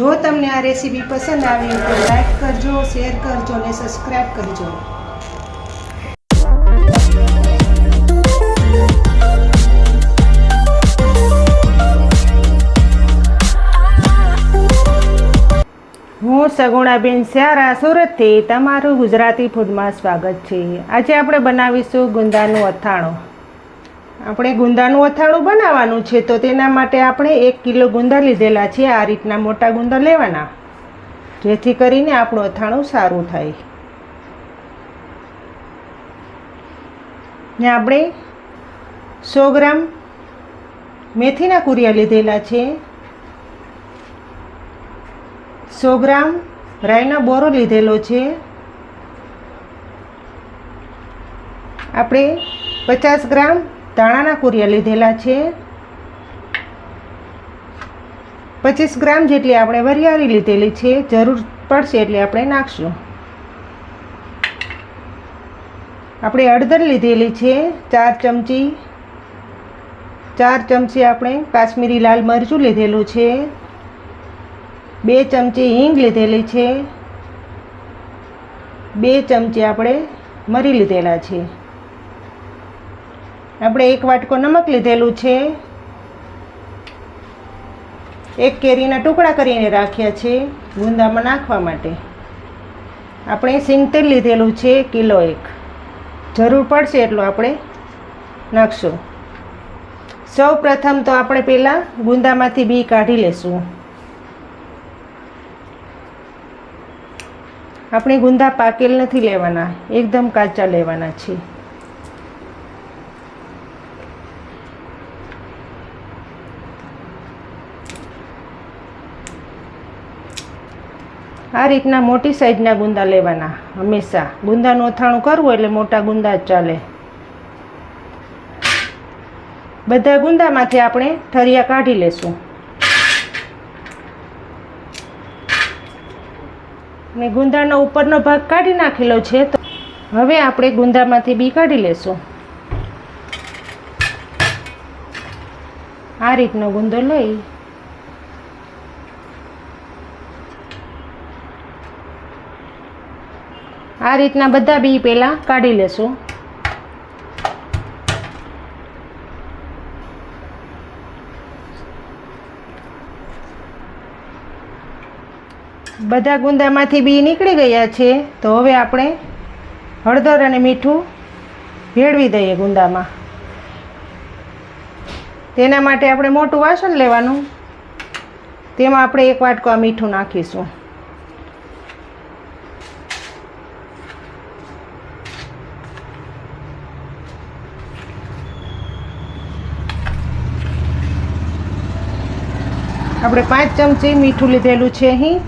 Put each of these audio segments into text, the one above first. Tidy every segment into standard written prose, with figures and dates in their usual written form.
જો તમને આ રેસીપી પસંદ આવી તો લાઈક કરજો, શેર કરજો અને સબસ્ક્રાઈબ કરજો। હું સગુણાબેન સ્યારા સુરતથી તમારું ગુજરાતી ફૂડમાં સ્વાગત છે। આજે આપણે બનાવીશું ગુંદાનું અથાણું। આપણે ગુંદાનું અથાણું બનાવવાનું છે તો તેના માટે આપણે 1 કિલો ગુંદા લીધેલા છે। આ રીતના મોટા ગુંદા લેવાના જેથી કરીને આપણું અથાણું સારું થાય। ને આપણે 100 ગ્રામ મેથીના કુરિયા લીધેલા છે, 100 ગ્રામ રાઈનો બોરો લીધેલો છે, આપણે 50 ગ્રામ ધાણાના કુરિયા લીધેલા છે, 25 ગ્રામ જેટલી આપણે વરિયાળી લીધેલી છે, જરૂર પડશે એટલે આપણે નાખશું। આપણે હળદર લીધેલી છે 4 ચમચી, 4 ચમચી આપણે કાશ્મીરી લાલ મરચું લીધેલું છે, 2 ચમચી હિંગ લીધેલી છે, 2 ચમચી આપણે મરી લીધેલા છે, આપણે 1 વાટકો નમક લીધેલું છે, 1 કેરીના ટુકડા કરીને રાખ્યા છે ગુંદામાં નાખવા માટે। આપણે સિંગ તેલ લીધેલું છે 1 કિલો, જરૂર પડશે એટલું આપણે નાખશું। સૌ પ્રથમ તો આપણે પહેલાં ગુંદામાંથી બી કાઢી લેશું। આપણે ગુંદા પાકેલ નથી લેવાના, એકદમ કાચા લેવાના છે। આ રીતના મોટી સાઈઝના ગુંદા લેવાના। હંમેશા ગુંદાનું અથાણું કરવું એટલે મોટા ગુંદા જ ચાલે। બધા ગુંદામાંથી આપણે ઠરિયા કાઢી લેશું ને ગુંદાનો ઉપરનો ભાગ કાઢી નાખેલો છે તો હવે આપણે ગુંદામાંથી બી કાઢી લેશું। આ રીતનો ગુંદો લઈ આ રીતના બધા બી પહેલાં કાઢી લેશું। બધા ગુંદામાંથી બી નીકળી ગયા છે તો હવે આપણે હળદર અને મીઠું ભેળવી દઈએ ગુંદામાં। તેના માટે આપણે મોટું વાસણ લેવાનું, તેમાં આપણે 1 વાટકો આ મીઠું નાખીશું। આપણે 5 ચમચી મીઠું લીધેલું છે અહીં,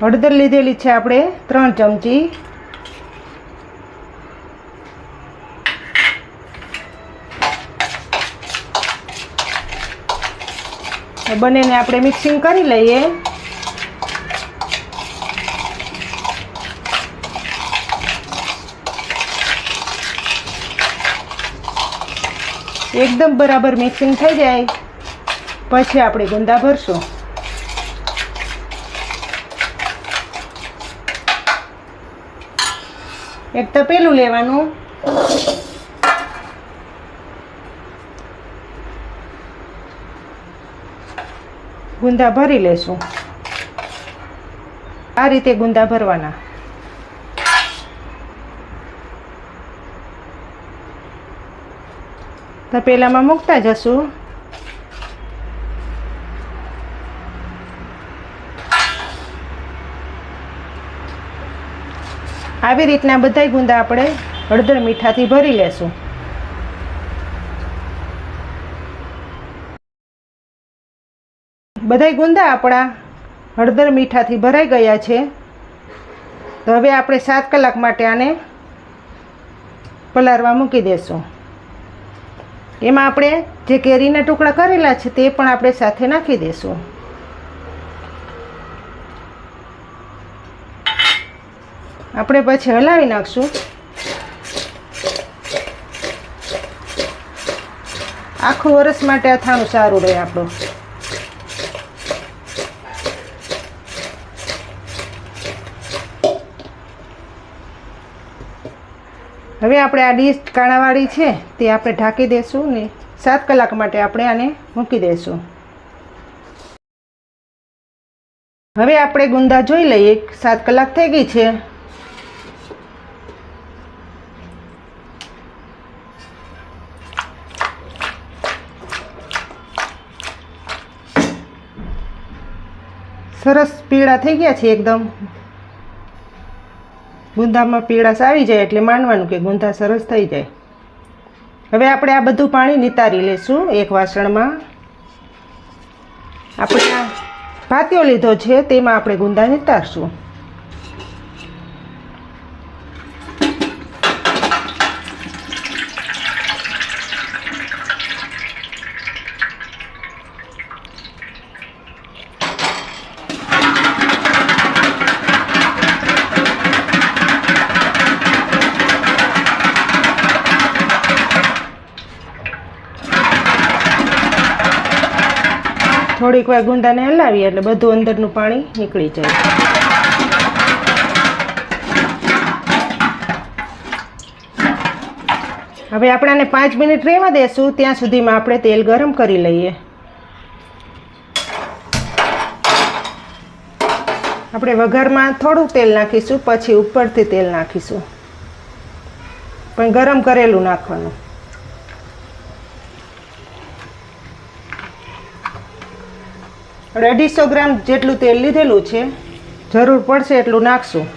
હળદર લીધેલી છે આપણે 3 ચમચી, બંનેને આપણે મિક્સિંગ કરી લઈએ। એકદમ બરાબર મિક્સિંગ થઈ જાય પછી આપણે ગુંદા ભરશું। એક તપેલું લેવાનું, ગુંદા ભરી લેશું। આ રીતે ગુંદા ભરવાના। તપેલામાં મૂકતા જશું। આવી રીતના બધાય ગુંદા આપણે હળદર મીઠાથી ભરી લેશું। બધાય ગુંદા આપણા હળદર મીઠાથી ભરાઈ ગયા છે તો હવે આપણે 7 કલાક માટે આને પલાળવા મૂકી દેશું। એમાં આપણે જે કેરીના ટુકડા કરેલા છે તે પણ આપણે સાથે નાખી દઈશું। આપણે પછી હલાવી નાખશું। આખું વર્ષ માટે અથાણું સારું રહે આપણું. હવે આપણે આ ડીશ કાણાવાળી છે તે આપણે ઢાંકી દઈશું ને 7 કલાક માટે આપણે આને મૂકી દઈશું. હવે આપણે ગુંદા જોઈ લઈએ. 7 કલાક થઈ ગઈ છે. સરસ પીળા થઈ ગયા છે એકદમ. ગુંદામાં પીળાશ આવી જાય એટલે માનવાનું કે ગુંદા સરસ થઈ જાય. હવે આપણે આ બધું પાણી નિતારી લઈશું એક વાસણમાં. આપણે આ ભાતીઓ લીધો છે તેમાં આપણે ગુંદા નિતારશું. થોડીક વાર ગુંદાને હલાવીએ એટલે બધું અંદરનું પાણી નીકળી જાય. હવે આપણે આને 5 મિનિટ રહેવા દેશું. ત્યાં સુધીમાં આપણે તેલ ગરમ કરી લઈએ. આપણે વઘારમાં થોડું તેલ નાખીશું, પછી ઉપરથી તેલ નાખીશું, પણ ગરમ કરેલું નાખવાનું. આપણે 250 ગ્રામ જેટલું તેલ લીધેલું છે. જરૂર પડશે એટલું નાખશું.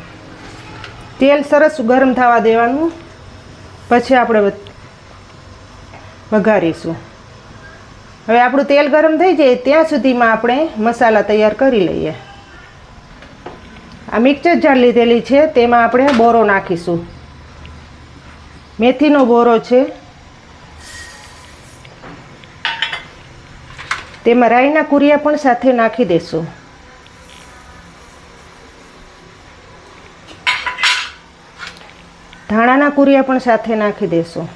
તેલ સરસ ગરમ થવા દેવાનું, પછી આપણે વઘારીશું. હવે આપણું તેલ ગરમ થઈ જાય ત્યાં સુધીમાં આપણે મસાલા તૈયાર કરી લઈએ. આ મિક્સર જાર લીધેલી છે તેમાં આપણે બોરો નાખીશું. મેથીનો બોરો છે. તેમાં રાઈના કુરિયા પણ સાથે નાખી દેશું. ધાણાના કુરિયા પણ સાથે નાખી દેશું.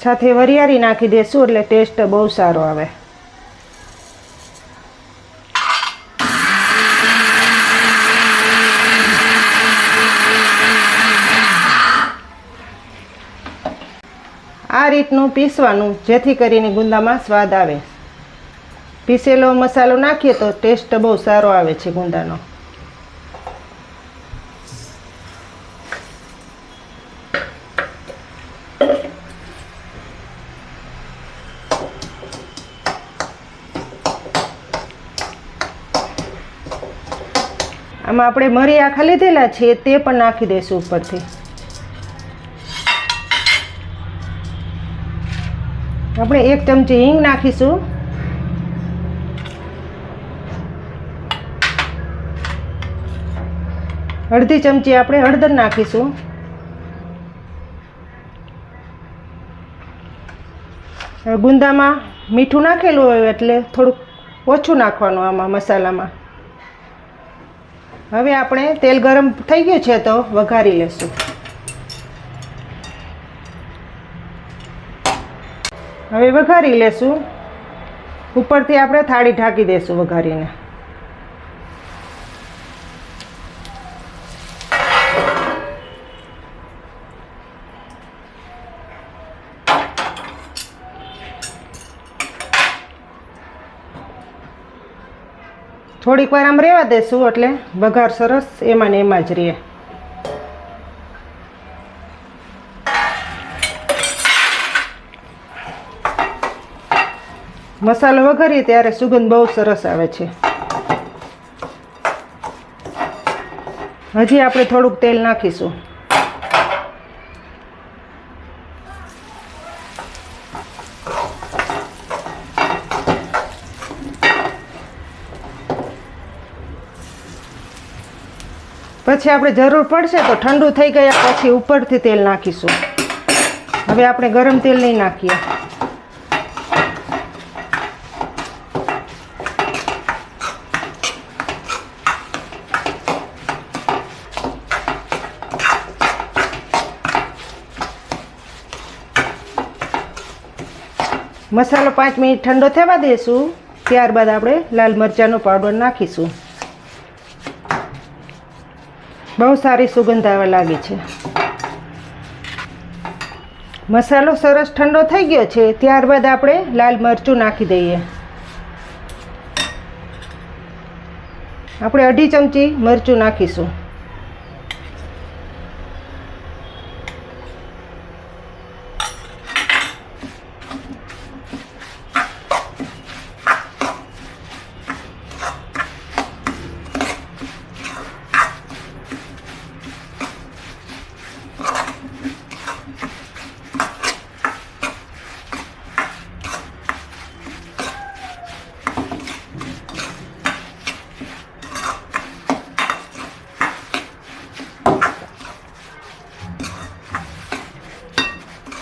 સાથે વરિયાળી નાખી દેશું એટલે ટેસ્ટ બહુ સારો આવે. આ રીતનું પીસવાનું જેથી કરીને ગુંદામાં સ્વાદ આવે. પીસેલો મસાલો નાખીએ તો ટેસ્ટ બહુ સારો આવે છે ગુંદાનો. આમાં આપણે મરી આખા લીધેલા છે તે પણ નાખી દઈશું ઉપરથી. આપણે 1 ચમચી હિંગ નાખીશું. અડધી ચમચી આપણે હળદર નાખીશું. ગુંદામાં મીઠું નાખેલું હોય એટલે થોડુંક ઓછું નાખવાનું આમાં મસાલામાં. હવે આપણે તેલ ગરમ થઈ ગયું છે તો વઘારી લેશું. હવે વઘારી લેશું. ઉપરથી આપણે થાળી ઢાંકી દઈશું વઘારીને. થોડીક વાર આમ રહેવા દેશું એટલે વઘાર સરસ એમાં ને એમાં જ રહે. મસાલો વઘારીએ ત્યારે સુગંધ બહુ સરસ આવે છે. હજી આપણે થોડુંક તેલ નાખીશું. પછી આપણે જરૂર પડશે તો ઠંડુ થઈ ગયા પછી ઉપરથી તેલ નાખીશું. હવે આપણે ગરમ તેલ નહીં નાખીએ. મસાલો 5 મિનિટ ઠંડો થવા દઈશું. ત્યારબાદ આપણે લાલ મરચાંનો પાવડર નાખીશું. બહુ સારી સુગંધ આવવા લાગી છે. મસાલો સરસ ઠંડો થઈ ગયો છે. ત્યારબાદ આપણે લાલ મરચું નાખી દઈએ. આપણે 2.5 ચમચી મરચું નાખીશું.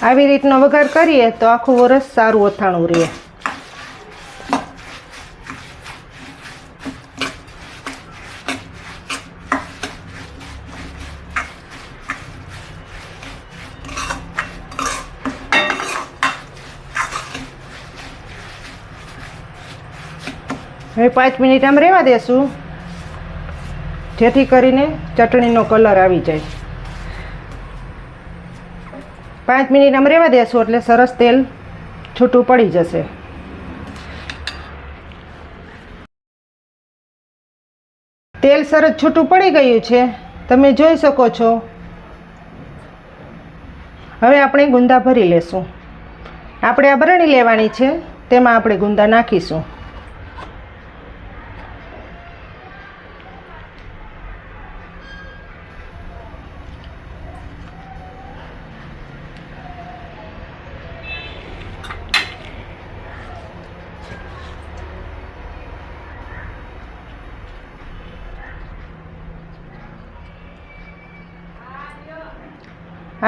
આવી રીતનો વઘાર કરીએ તો આખું વરસ સારું અથાણું રહે. હવે 5 મિનિટ આમ રહેવા દેશું, જેથી કરીને ચટણીનો કલર આવી જાય. 5 મિનિટ આમ રહેવા દેશું એટલે સરસ તેલ છૂટું પડી જશે. તેલ સરસ છૂટું પડી ગયું છે, તમે જોઈ શકો છો. હવે આપણે ગુંદા ભરી લેશું. આપણે આ બરણી લેવાની છે, તેમાં આપણે ગુંદા નાખીશું.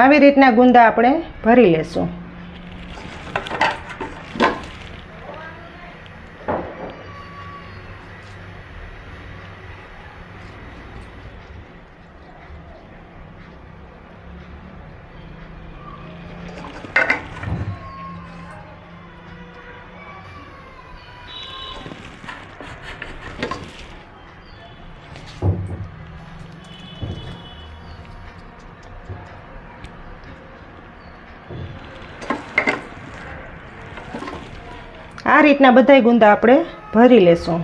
આવી રીતના ગુંદા આપણે ભરી લેશું. આ રીતના બધાય ગુંદા આપણે ભરી લેશું.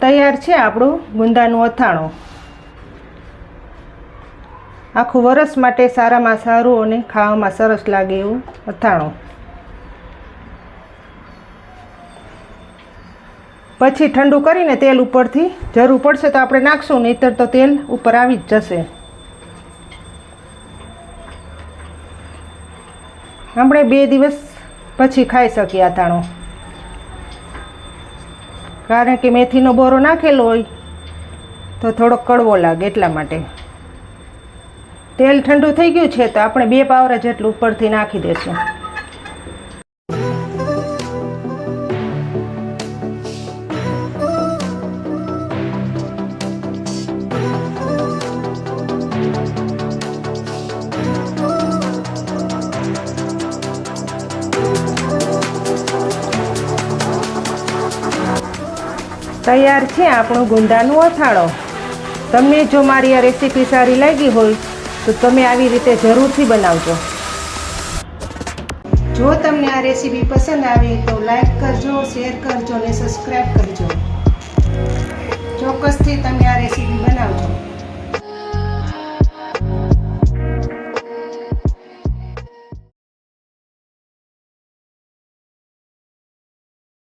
તૈયાર છે આપણું ગુંદાનું અથાણું. આખું વરસ માટે સારામાં સારું અને ખાવામાં સરસ લાગે એવું અથાણું. પછી ઠંડુ કરીને તેલ ઉપરથી જરૂર પડશે તો આપણે નાખશું, નહીંતર તો તેલ ઉપર આવી જ જશે. આપણે 2 દિવસ પછી ખાઈ શકીએ અથાણું, કારણ કે મેથીનો બોરો નાખેલો હોય તો થોડોક કડવો લાગે, એટલા માટે. તેલ ઠંડુ થઈ ગયું છે તો આપણે 2 પાવરા જેટલું ઉપરથી નાખી દઈશું. તૈયાર છે આપણું ગુંદાનું અથાણું. તમને જો મારી આ રેસીપી સારી લાગી હોય તો તમે આવી રીતે જરૂરથી બનાવજો. જો તમને આ રેસીપી પસંદ આવે તો લાઈક કરજો, શેર કરજો અને સબસ્ક્રાઈબ કરજો. ચોક્કસથી તમે આ રેસીપી બનાવજો.